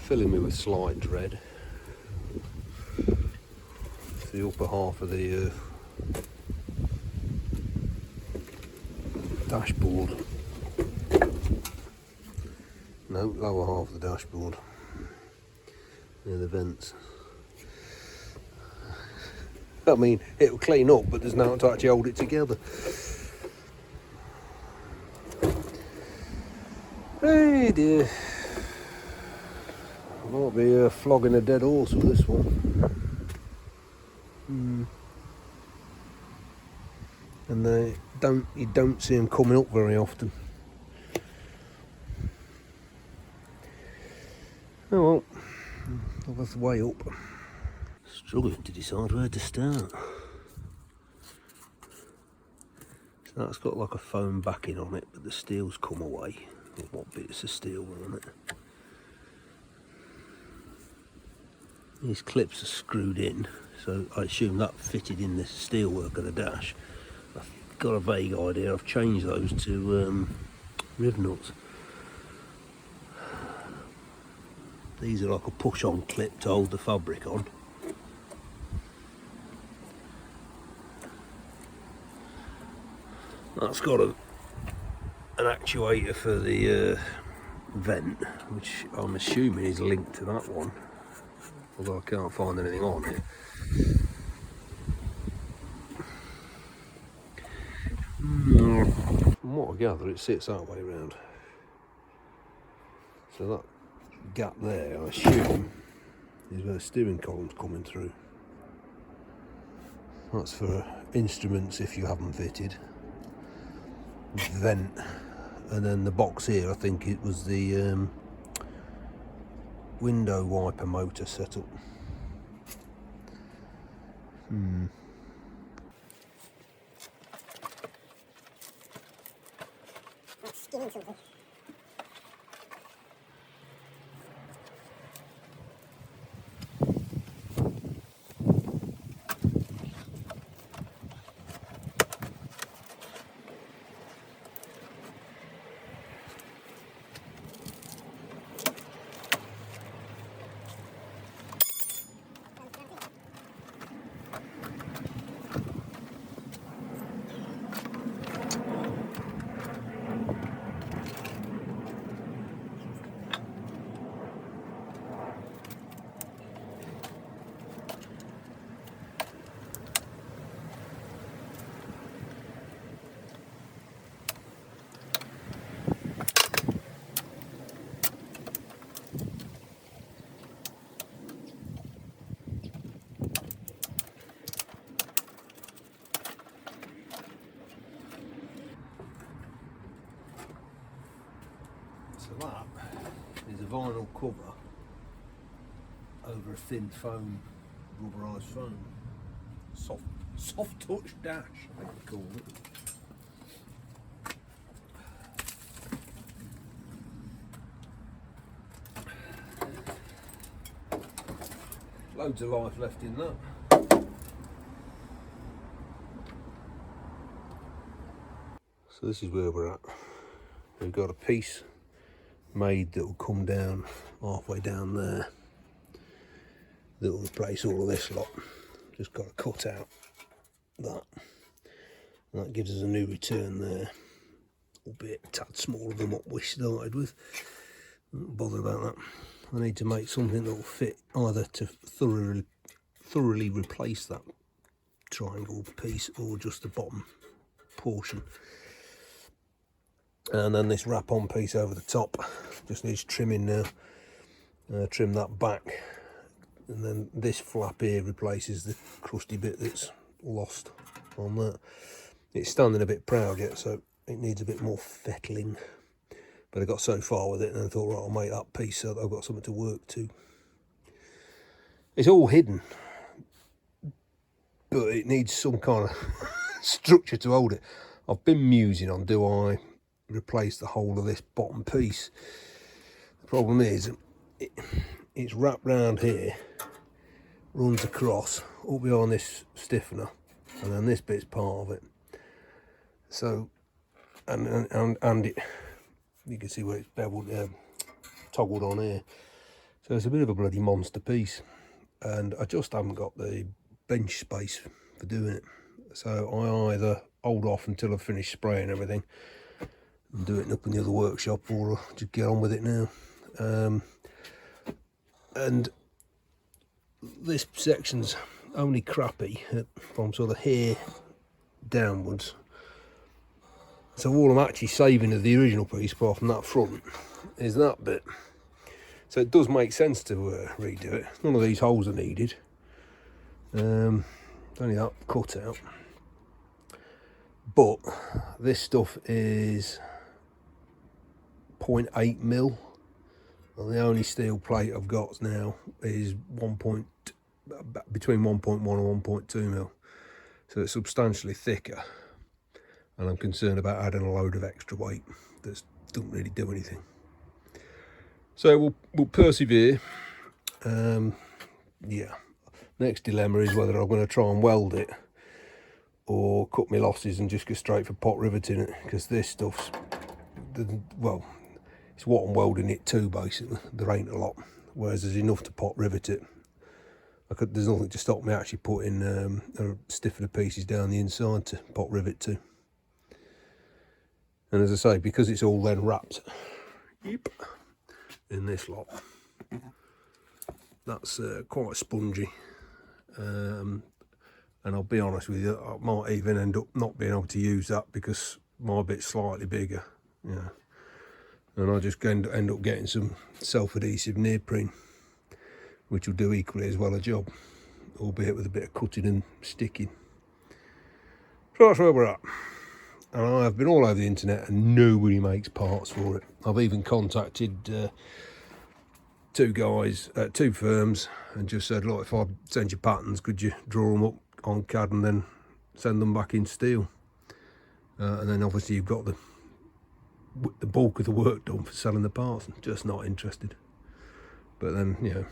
filling me with slight dread. It's the upper half of the dashboard. No, lower half of the dashboard. Near the vents. I mean, it'll clean up, but there's nothing to actually hold it together. Hey dear. I might be flogging a dead horse with this one. And you don't see them coming up very often. Oh well, I'll have to weigh up. Struggling to decide where to start. So that's got like a foam backing on it, but the steel's come away. What bits of steel were on it? These clips are screwed in, so I assume that fitted in the steelwork of the dash. I've got a vague idea. I've changed those to riv nuts. These are like a push-on clip to hold the fabric on. That's got an actuator for the vent, which I'm assuming is linked to that one, although I can't find anything on it. From what I gather, it sits that way round. So that gap there, I assume, is where the steering column's coming through. That's for instruments if you haven't fitted. Vent. And then the box here, I think it was the window wiper motor setup. So that is a vinyl cover over a thin foam, rubberised foam. Soft touch dash, I think they call it. Loads of life left in that. So this is where we're at. We've got a piece made that will come down halfway down there that will replace all of this lot. Just got to cut out that. And that gives us a new return there, albeit a tad smaller than what we started with. Don't bother about that. I need to make something that will fit either to thoroughly replace that triangle piece or just the bottom portion. And then this wrap-on piece over the top just needs trimming now. Trim that back, and then this flap here replaces the crusty bit that's lost on that. It's standing a bit proud yet, so it needs a bit more fettling. But I got so far with it and I thought, right, I'll make that piece so that I've got something to work to. It's all hidden, but it needs some kind of structure to hold it. I've been musing on, do I replace the whole of this bottom piece? The problem is it's wrapped round here, runs across up behind this stiffener, and then this bit's part of it. So and it, you can see where it's beveled, toggled on here. So it's a bit of a bloody monster piece, and I just haven't got the bench space for doing it. So I either hold off until I've finished spraying everything and do it up in the other workshop, or just get on with it now. And this section's only crappy from sort of here downwards. So all I'm actually saving of the original piece, apart from that front, is that bit. So it does make sense to redo it. None of these holes are needed. Only that cut out. But this stuff is 0.8 mil. And the only steel plate I've got now is between 1.1 and 1.2 mil. So it's substantially thicker. And I'm concerned about adding a load of extra weight that doesn't really do anything. So we'll persevere. Yeah. Next dilemma is whether I'm going to try and weld it or cut my losses and just go straight for pot riveting it, because this stuff's, well, it's what I'm welding it to basically. There ain't a lot, whereas there's enough to pot rivet it. There's nothing to stop me actually putting stiffer pieces down the inside to pot rivet to. And as I say, because it's all then wrapped in this lot, that's quite spongy. And I'll be honest with you, I might even end up not being able to use that because my bit's slightly bigger. Yeah. And I just end up getting some self-adhesive neoprene, which will do equally as well a job, albeit with a bit of cutting and sticking. So that's where we're at. And I've been all over the internet and nobody makes parts for it. I've even contacted two firms, and just said, look, if I send you patterns, could you draw them up on CAD and then send them back in steel? And then obviously you've got the bulk of the work done for selling the parts. I'm just not interested. But then, you know,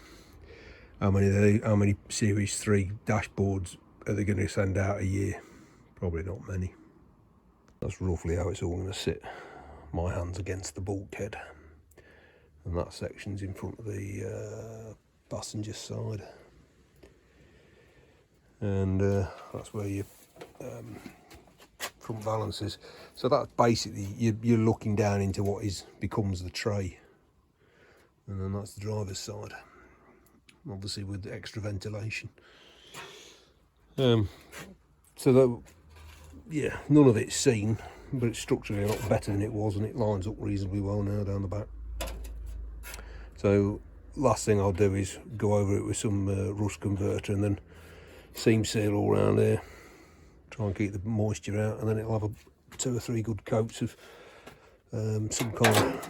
how many Series 3 dashboards are they going to send out a year? Probably not many. That's roughly how it's all going to sit. My hand's against the bulkhead, and that section's in front of the passenger side, and that's where your front balance is. So that's basically you're looking down into what becomes the tray, and then that's the driver's side, obviously with extra ventilation. So that, yeah, none of it's seen, but it's structurally a lot better than it was, and it lines up reasonably well now down the back. So last thing I'll do is go over it with some rust converter and then seam seal all around here, try and keep the moisture out, and then it'll have 2 or 3 good coats of some kind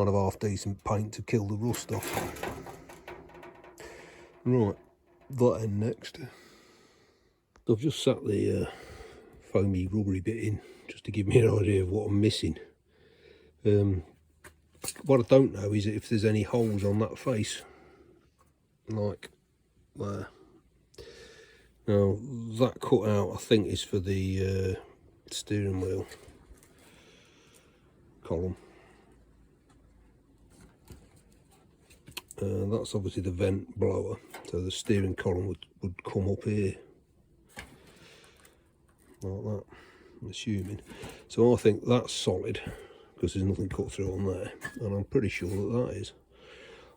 of half decent paint to kill the rust off. Right, that end next. I've just sat the foamy rubbery bit in just to give me an idea of what I'm missing. What I don't know is if there's any holes on that face, like there. Now that cut out I think is for the steering wheel column. That's obviously the vent blower, so the steering column would come up here like that, I'm assuming. So I think that's solid because there's nothing cut through on there, and I'm pretty sure that is.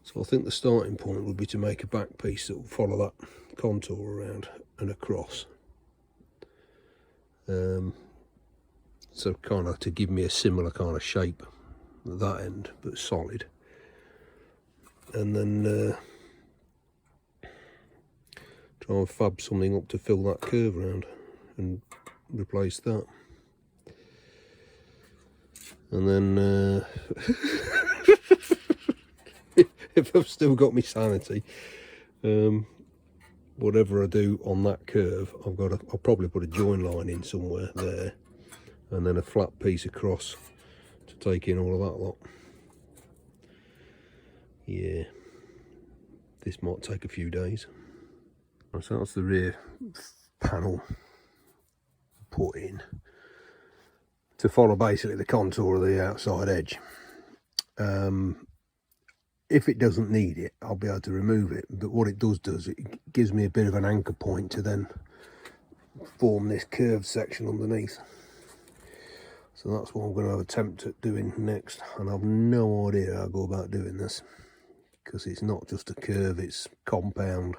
So I think the starting point would be to make a back piece that will follow that contour around and across. So kind of to give me a similar kind of shape at that end, but solid. And then try and fab something up to fill that curve around and replace that. And then if I've still got my sanity, whatever I do on that curve, I'll probably put a join line in somewhere there, and then a flat piece across to take in all of that lot. Yeah, this might take a few days. So that's the rear panel put in to follow basically the contour of the outside edge. if it doesn't need it, I'll be able to remove it. But what it does, it gives me a bit of an anchor point to then form this curved section underneath. So that's what I'm going to attempt at doing next, and I've no idea how I go about doing this, because it's not just a curve, it's compound.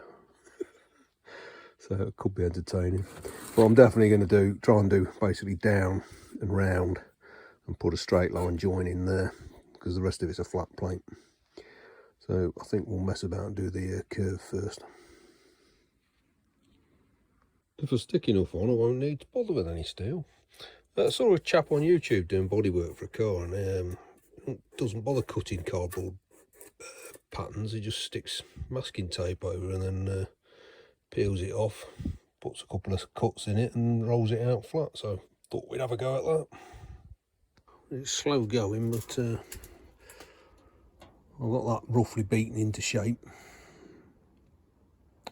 So it could be entertaining. But I'm definitely going to try and do basically down and round and put a straight line join in there, because the rest of it's a flat plate. So I think we'll mess about and do the curve first. If I stick enough on, I won't need to bother with any steel. I saw a chap on YouTube doing bodywork for a car, and doesn't bother cutting cardboard patterns. He just sticks masking tape over and then peels it off, puts a couple of cuts in it and rolls it out flat. So thought we'd have a go at that. It's slow going, but I've got that roughly beaten into shape.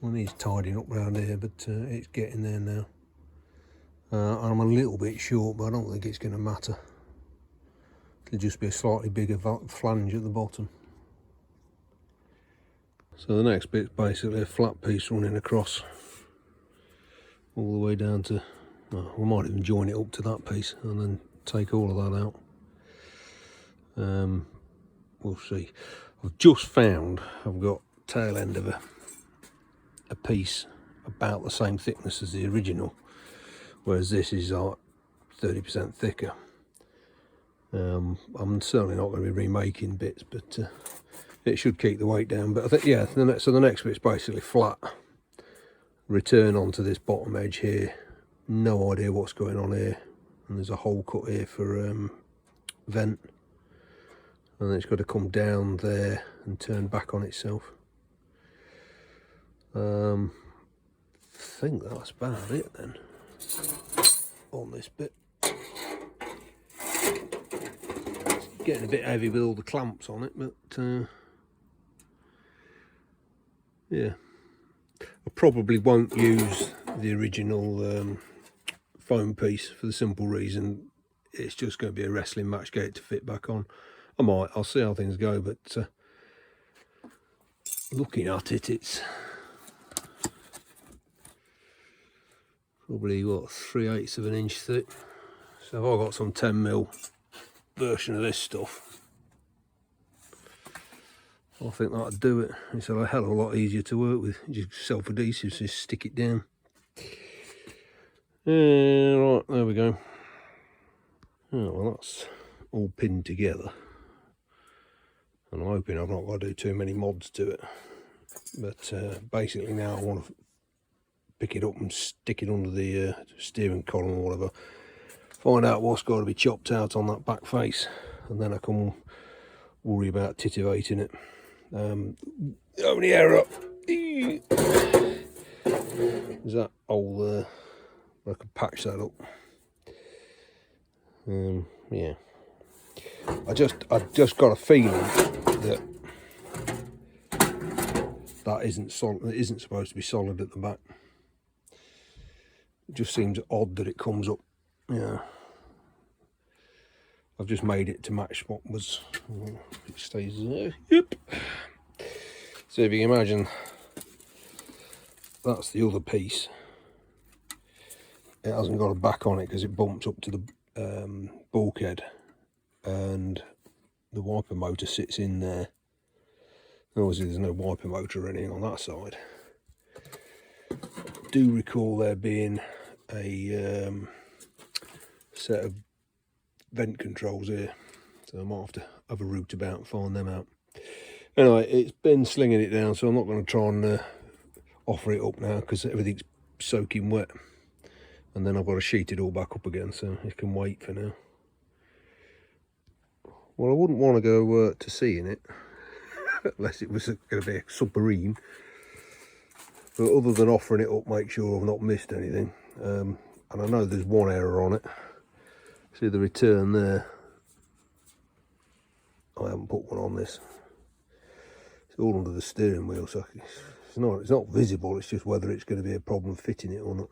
It needs tidying up around here, but it's getting there now. I'm a little bit short, but I don't think it's going to matter. It'll just be a slightly bigger flange at the bottom. So the next bit's basically a flat piece running across all the way down to, well, we might even join it up to that piece and then take all of that out. We'll see. I've just found I've got tail end of a piece about the same thickness as the original, whereas this is like 30% thicker. I'm certainly not going to be remaking bits, but it should keep the weight down. But I think, yeah, so the next bit's basically flat. Return onto this bottom edge here. No idea what's going on here. And there's a hole cut here for vent. And then it's got to come down there and turn back on itself. I think that's about it then on this bit. It's getting a bit heavy with all the clamps on it, but yeah, I probably won't use the original foam piece for the simple reason it's just going to be a wrestling match, get it to fit back on. I'll see how things go, but looking at it, it's probably what, 3/8 of an inch thick. So if I've got some 10mm version of this stuff, I think that'd do it. It's a hell of a lot easier to work with. Just self-adhesive, just stick it down. Right, there we go. Oh, well, that's all pinned together. And I'm hoping I've not got to do too many mods to it. But basically now I want to pick it up and stick it under the steering column or whatever. Find out what's got to be chopped out on that back face. And then I can worry about titivating it. Only error is that hole there. I can patch that up. Yeah, I just got a feeling that isn't solid. It isn't supposed to be solid at the back. It just seems odd that it comes up. Yeah, I've just made it to match what was. It stays there. Yep. So if you can imagine, that's the other piece. It hasn't got a back on it because it bumps up to the bulkhead, and the wiper motor sits in there. Obviously there's no wiper motor or anything on that side. I do recall there being a set of vent controls here, so I might have to have a route about and find them out. Anyway, it's been slinging it down, so I'm not going to try and offer it up now because everything's soaking wet. And then I've got to sheet it all back up again, so it can wait for now. Well, I wouldn't want to go to sea in it, unless it was going to be a submarine. But other than offering it up, make sure I've not missed anything. And I know there's one error on it. See the return there? I haven't put one on this. It's all under the steering wheel, so it's not visible. It's just whether it's going to be a problem fitting it or not.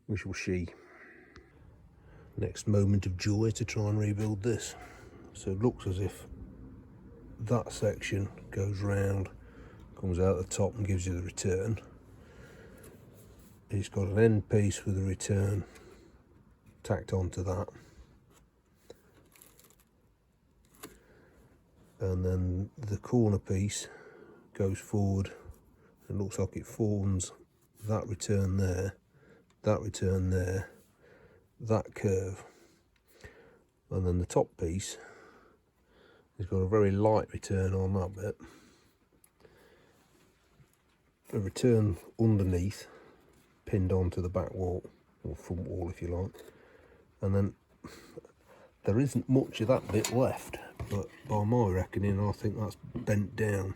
We shall see. Next moment of joy to try and rebuild this. So it looks as if that section goes round, comes out the top and gives you the return. It's got an end piece with a return tacked onto that, and then the corner piece goes forward. It looks like it forms that return there, that return there, that curve, and then the top piece has got a very light return on that bit, a return underneath pinned onto the back wall, or front wall if you like, and then there isn't much of that bit left, but by my reckoning I think that's bent down,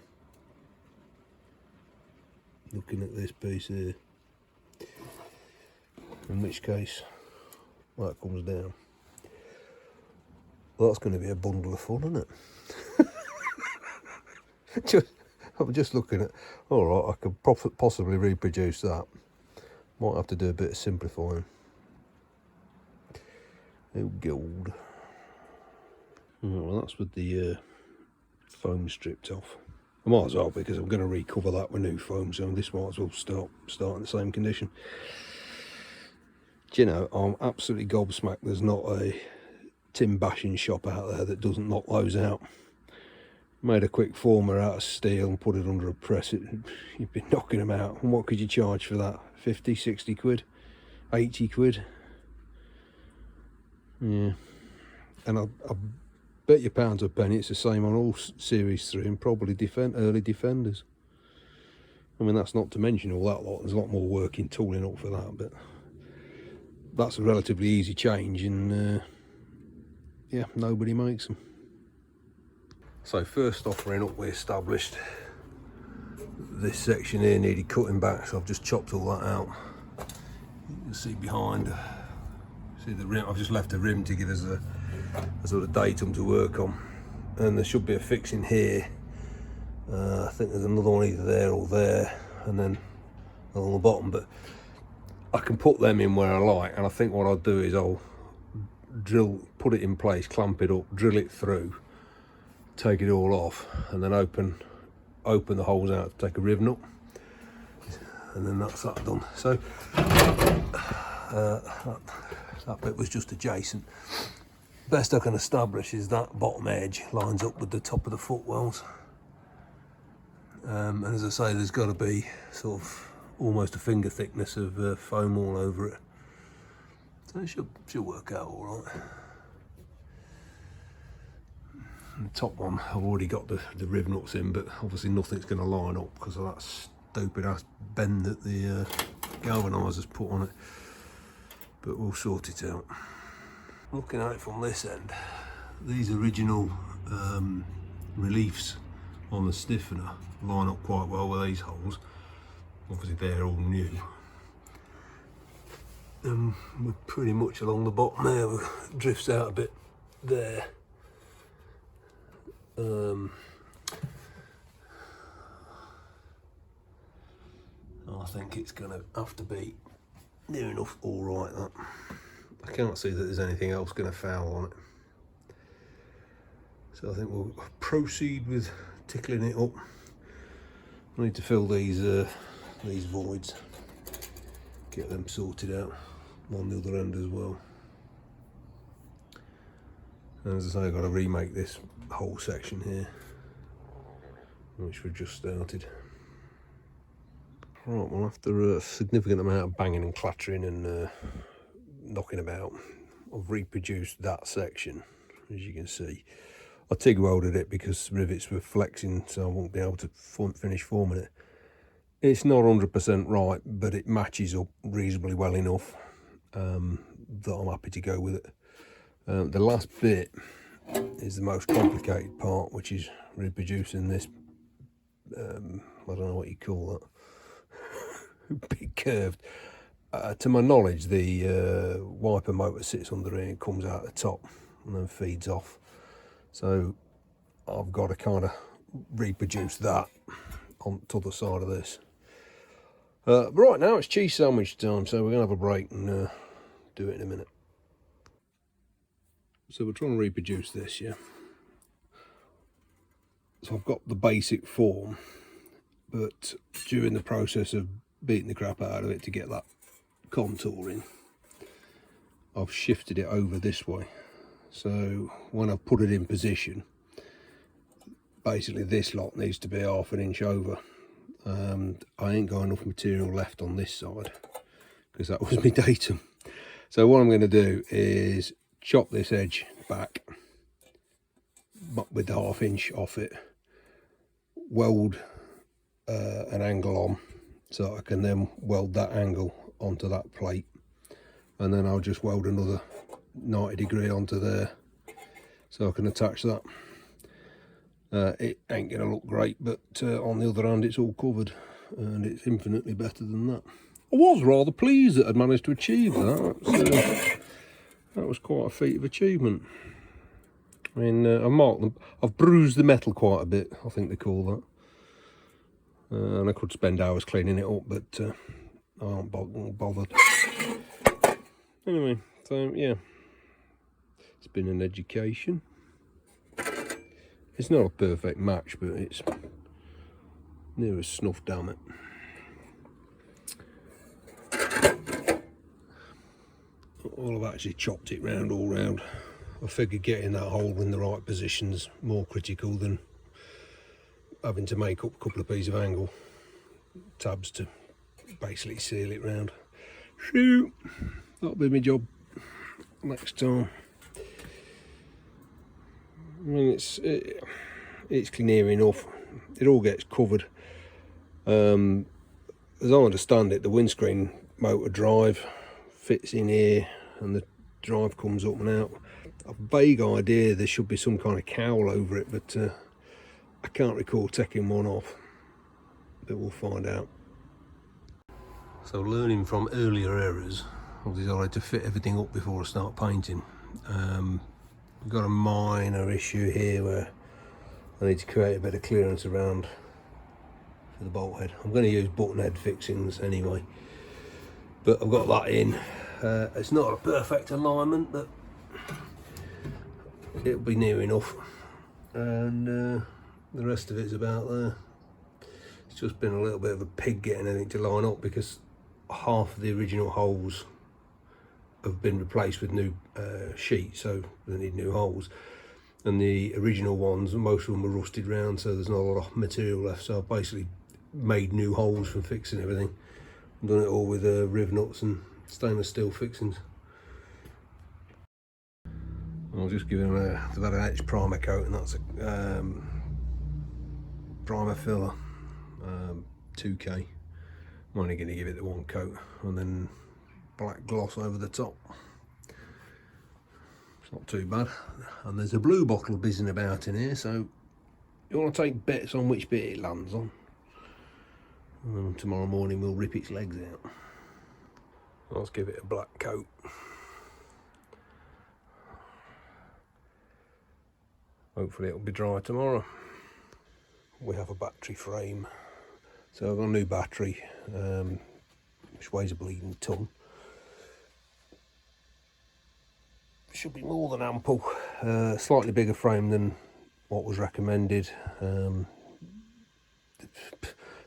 looking at this piece here, in which case that comes down. Well, that's going to be a bundle of fun, isn't it? I'm just looking at, alright, I could possibly reproduce that. Might have to do a bit of simplifying. Oh, gold. Well, that's with the foam stripped off. I might as well, because I'm going to recover that with new foam, so this might as well start in the same condition. Do you know, I'm absolutely gobsmacked there's not a tin bashing shop out there that doesn't knock those out. Made a quick former out of steel and put it under a press, you'd be knocking them out. And what could you charge for that? 50, 60 quid? 80 quid? Yeah. And I bet you pounds a penny it's the same on all Series 3 and probably early Defenders. I mean, that's not to mention all that lot. There's a lot more work in tooling up for that, but that's a relatively easy change, and yeah, nobody makes them. So first offering up, we established this section here needed cutting back, so I've just chopped all that out. You can see behind, see the rim, I've just left the rim to give us a sort of datum to work on, and there should be a fixing here. I think there's another one either there or there, and then along the bottom, but I can put them in where I like, and I think what I'll do is I'll put it in place, clamp it up, drill it through, take it all off, and then open the holes out to take a riv nut, and then that's that done. So that bit was just adjacent. Best I can establish is that bottom edge lines up with the top of the footwells, and as I say, there's got to be sort of almost a finger thickness of foam all over it, so it should work out all right. The top one, I've already got the riv nuts in, but obviously nothing's going to line up because of that stupid ass bend that the galvaniser's put on it, but we'll sort it out. Looking at it from this end, these original reliefs on the stiffener line up quite well with these holes. Obviously they're all new. We're pretty much along the bottom there, it drifts out a bit there. I think it's going to have to be near enough all right, that. I can't see that there's anything else going to foul on it. So I think we'll proceed with tickling it up. I need to fill these voids, get them sorted out on the other end as well. And as I say, I've got to remake this whole section here, which we've just started. Right, well, after a significant amount of banging and clattering and knocking about, I've reproduced that section, as you can see. I TIG welded it because rivets were flexing, so I won't be able to finish forming it. It's not 100% right, but it matches up reasonably well enough that I'm happy to go with it. The last bit is the most complicated part, which is reproducing this, I don't know what you call that, big curved. To my knowledge, the wiper motor sits under here and comes out the top and then feeds off. So I've got to kind of reproduce that on the other side of this. Right now it's cheese sandwich time, so we're going to have a break and do it in a minute. So we're trying to reproduce this, yeah. So I've got the basic form, but during the process of beating the crap out of it to get that contour in, I've shifted it over this way. So when I've put it in position, basically this lot needs to be ½ an inch over. I ain't got enough material left on this side because that was my datum. So what I'm going to do is chop this edge back with the ½ inch off it, weld an angle on so I can then weld that angle onto that plate, and then I'll just weld another 90° onto there so I can attach that. It ain't gonna look great, but on the other hand it's all covered and it's infinitely better than that. I was rather pleased that I'd managed to achieve that. That was quite a feat of achievement. I mean, I marked them, I've bruised the metal quite a bit, I think they call that. And I could spend hours cleaning it up, but I aren't bothered. Anyway, so yeah, it's been an education. It's not a perfect match, but it's near as snuff, damn it. Well, I've actually chopped it round all round. I figured getting that hole in the right position's more critical than having to make up a couple of pieces of angle tabs to basically seal it round. Shoot, that'll be my job next time. I mean, it's near enough. It all gets covered. As I understand it, the windscreen motor drive fits in here, and the drive comes up and out. A vague idea there should be some kind of cowl over it, but I can't recall taking one off. But we'll find out. So, learning from earlier errors, I've decided to fit everything up before I start painting. I've got a minor issue here where I need to create a bit of clearance around for the bolt head. I'm going to use button head fixings anyway, but I've got that in. It's not a perfect alignment, but it'll be near enough, and the rest of it's about there. It's just been a little bit of a pig getting anything to line up because half of the original holes have been replaced with new sheet, so they need new holes, and the original ones, most of them were rusted round, so there's not a lot of material left. So I've basically made new holes from fixing everything. I've done it all with riv nuts and stainless steel fixings. I'll just give them they've had an edge primer coat, and that's a primer filler, 2K. I'm only going to give it the one coat, and then black gloss over the top. It's not too bad. And there's a blue bottle buzzing about in here, so you want to take bets on which bit it lands on. And then tomorrow morning we'll rip its legs out. Let's give it a black coat. Hopefully it'll be dry tomorrow. We have a battery frame, so I've got a new battery which weighs a bleeding ton. Should be more than ample. Slightly bigger frame than what was recommended, but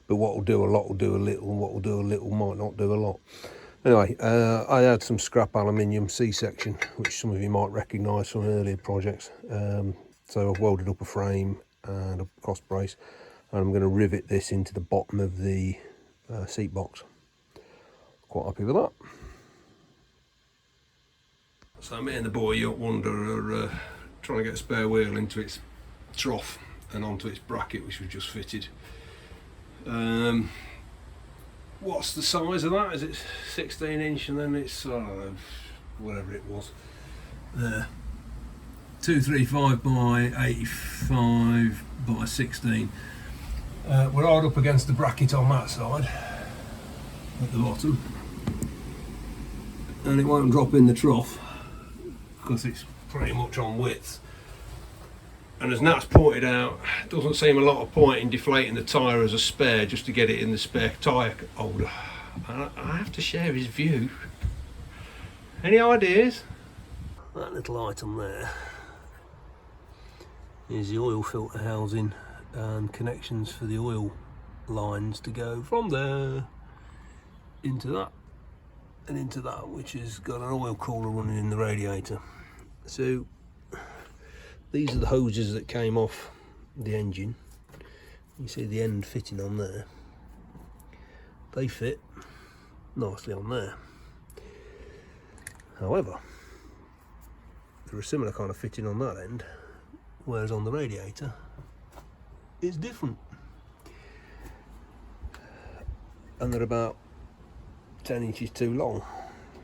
what will do a lot will do a little, and what will do a little might not do a lot. Anyway, I had some scrap aluminium C-section, which some of you might recognise from earlier projects. So I've welded up a frame and a cross brace, and I'm going to rivet this into the bottom of the seat box. Quite happy with that. So me and the boy Yacht Wonder are trying to get a spare wheel into its trough and onto its bracket, which was just fitted. What's the size of that? Is it 16 inch, and then it's, I don't know, whatever it was. 235 by 85 by 16. We're hard up against the bracket on that side at the bottom, and it won't drop in the trough because it's pretty much on width. And as Nat's pointed out, it doesn't seem a lot of point in deflating the tyre as a spare just to get it in the spare tyre holder. I have to share his view. Any ideas? That little item there is the oil filter housing and connections for the oil lines to go from there into that and into that, which has got an oil cooler running in the radiator. So these are the hoses that came off the engine. You see the end fitting on there. They fit nicely on there. However, there are similar kind of fitting on that end, whereas on the radiator it's different. And they're about 10 inches too long,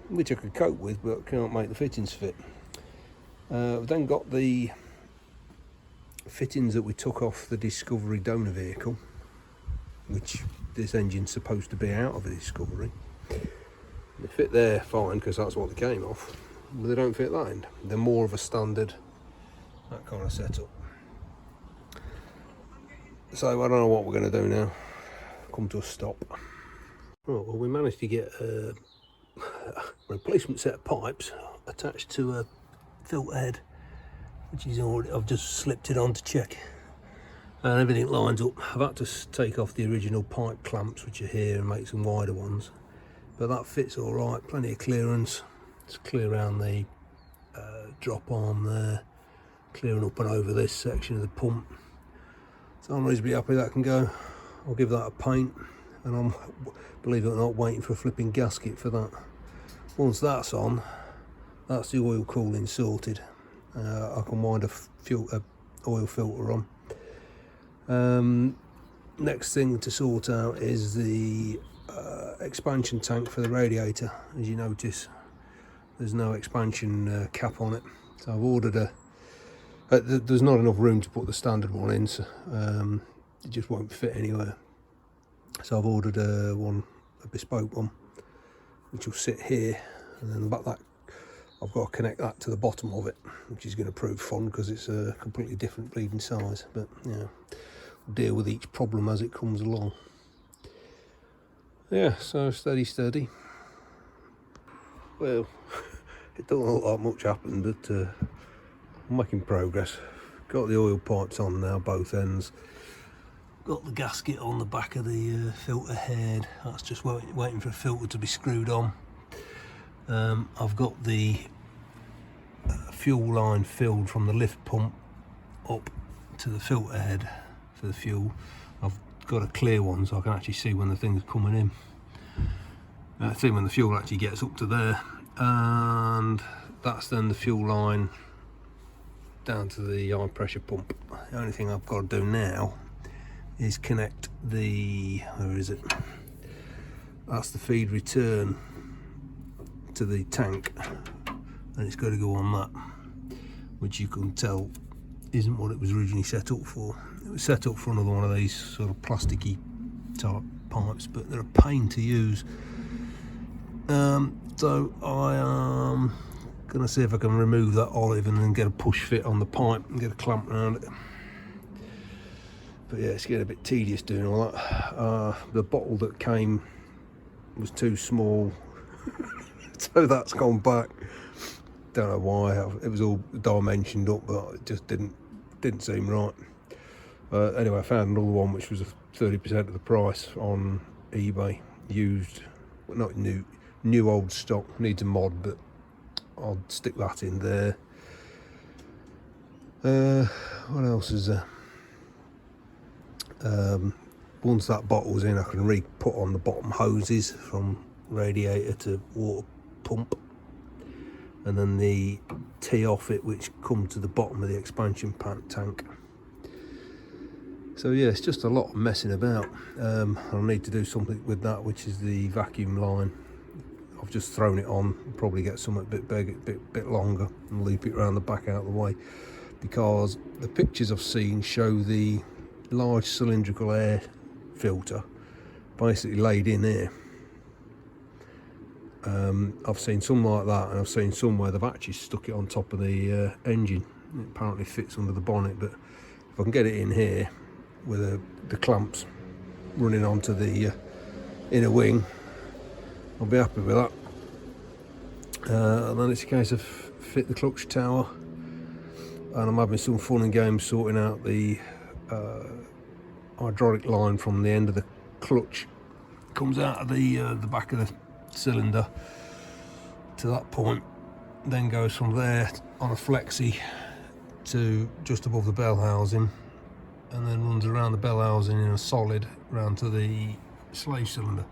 which I could cope with, but can't make the fittings fit. We've then got the fittings that we took off the Discovery donor vehicle, which this engine's supposed to be out of a Discovery. They fit there fine because that's what they came off, but they don't fit that end. They're more of a standard, that kind of setup. So I don't know what we're going to do now. Come to a stop. Right, well, we managed to get a replacement set of pipes attached to a filter head, which is already, I've just slipped it on to check, and everything lines up. I've had to take off the original pipe clamps which are here and make some wider ones, but that fits all right. Plenty of clearance. It's clear around the drop arm there, clearing up and over this section of the pump. So I'm reasonably happy that can go. I'll give that a paint, and I'm, believe it or not, waiting for a flipping gasket for that. Once that's on, that's the oil cooling sorted. I can wind a oil filter on. Next thing to sort out is the expansion tank for the radiator. As you notice, there's no expansion cap on it, so I've ordered there's not enough room to put the standard one in, so it just won't fit anywhere. So I've ordered a bespoke one, which will sit here, and then about that I've got to connect that to the bottom of it, which is going to prove fun because it's a completely different bleeding size. But yeah, we'll deal with each problem as it comes along. Yeah, so steady. Well, it doesn't look like much happened, but I'm making progress. Got the oil pipes on now, both ends. Got the gasket on the back of the filter head. That's just waiting for a filter to be screwed on. I've got the fuel line filled from the lift pump up to the filter head for the fuel. I've got a clear one so I can actually see when the thing's coming in. See when the fuel actually gets up to there, and that's then the fuel line down to the high pressure pump. The only thing I've got to do now is connect the, where is it? That's the feed return to the tank, and it's got to go on that, which you can tell isn't what it was originally set up for. It was set up for another one of these sort of plasticky type pipes, but they're a pain to use. So I am gonna see if I can remove that olive and then get a push fit on the pipe and get a clamp around it. But yeah, it's getting a bit tedious doing all that. The bottle that came was too small, so that's gone back. Don't know why. It was all dimensioned up, but it just didn't seem right. Anyway, I found another one which was 30% of the price on eBay, used, well, not new old stock, needs a mod, but I'll stick that in there. What else is there? Once that bottle's in, I can re-put on the bottom hoses from radiator to water pump, and then the tee off it which come to the bottom of the expansion tank. So yeah, it's just a lot of messing about. I'll need to do something with that, which is the vacuum line. I've just thrown it on, probably get something a bit big, bit longer, and loop it around the back out of the way, because the pictures I've seen show the large cylindrical air filter basically laid in here. I've seen some like that, and I've seen some where they've actually stuck it on top of the engine. It apparently fits under the bonnet, but if I can get it in here with the clamps running onto the inner wing, I'll be happy with that. And then it's a case of fit the clutch tower, and I'm having some fun and games sorting out the hydraulic line from the end of the clutch comes out of the back of the cylinder to that point, then goes from there on a flexi to just above the bell housing, and then runs around the bell housing in a solid round to the slave cylinder.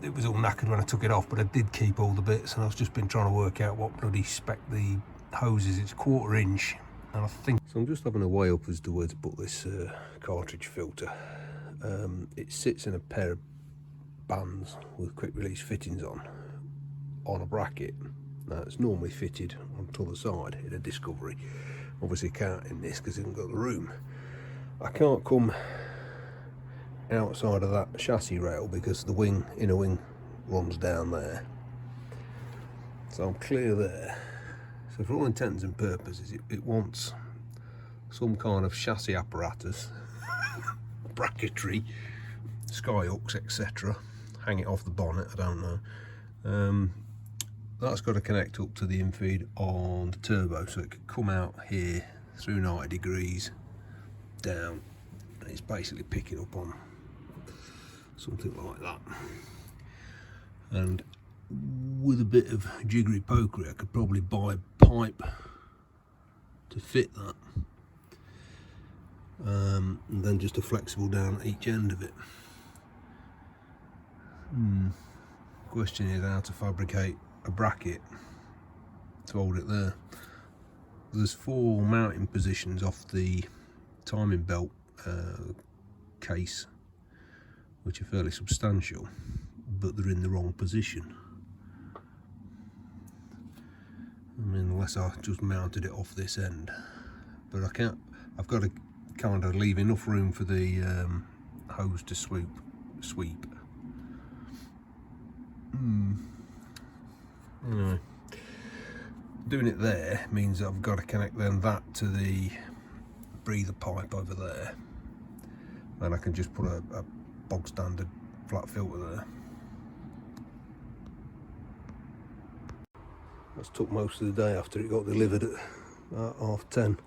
It was all knackered when I took it off, but I did keep all the bits, and I've just been trying to work out what bloody spec the hose is. It's 1/4 inch, and I think so. I'm just having a weigh up as to where to put this cartridge filter. It sits in a pair of bands with quick release fittings on a bracket. Now it's normally fitted onto the side in a Discovery. Obviously can't in this because it hasn't got the room. I can't come outside of that chassis rail because the inner wing runs down there. So I'm clear there. So for all intents and purposes, it wants some kind of chassis apparatus, bracketry, sky hooks, etc. Hang it off the bonnet, I don't know. That's got to connect up to the infeed on the turbo, so it could come out here through 90 degrees down, and it's basically picking up on something like that. And with a bit of jiggery pokery, I could probably buy a pipe to fit that, and then just a flexible down at each end of it. Question is how to fabricate a bracket to hold it there. There's 4 mounting positions off the timing belt case, which are fairly substantial, but they're in the wrong position. I mean, unless I just mounted it off this end, but I can't. I've got to kind of leave enough room for the hose to sweep. Anyway, doing it there means I've got to connect then that to the breather pipe over there, and I can just put a bog standard flat filter there. That's took most of the day after it got delivered at 10:30.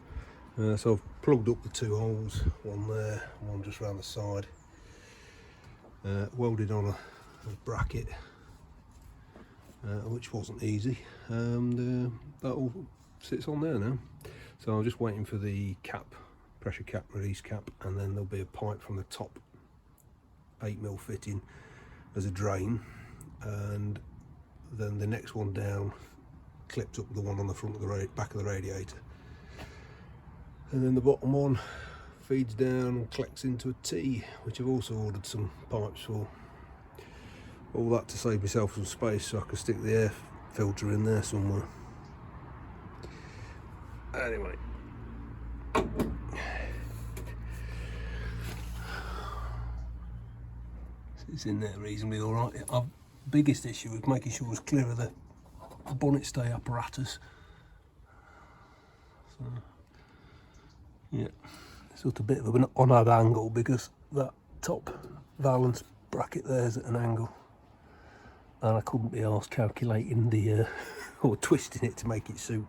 So I've plugged up the 2 holes, one there, one just round the side, welded on a bracket, which wasn't easy, and that all sits on there now. So I'm just waiting for the cap, pressure cap, release cap, and then there'll be a pipe from the top 8mm fitting as a drain, and then the next one down clips up the one on the front of the back of the radiator, and then the bottom one feeds down and collects into a T, which I've also ordered some pipes for. All that to save myself some space, so I can stick the air filter in there somewhere. Anyway, it's in there reasonably alright. Our biggest issue was making sure it was clear of the bonnet stay apparatus. So, yeah, it's at a bit of an odd angle because that top valance bracket there is at an angle, and I couldn't be arsed calculating the or twisting it to make it suit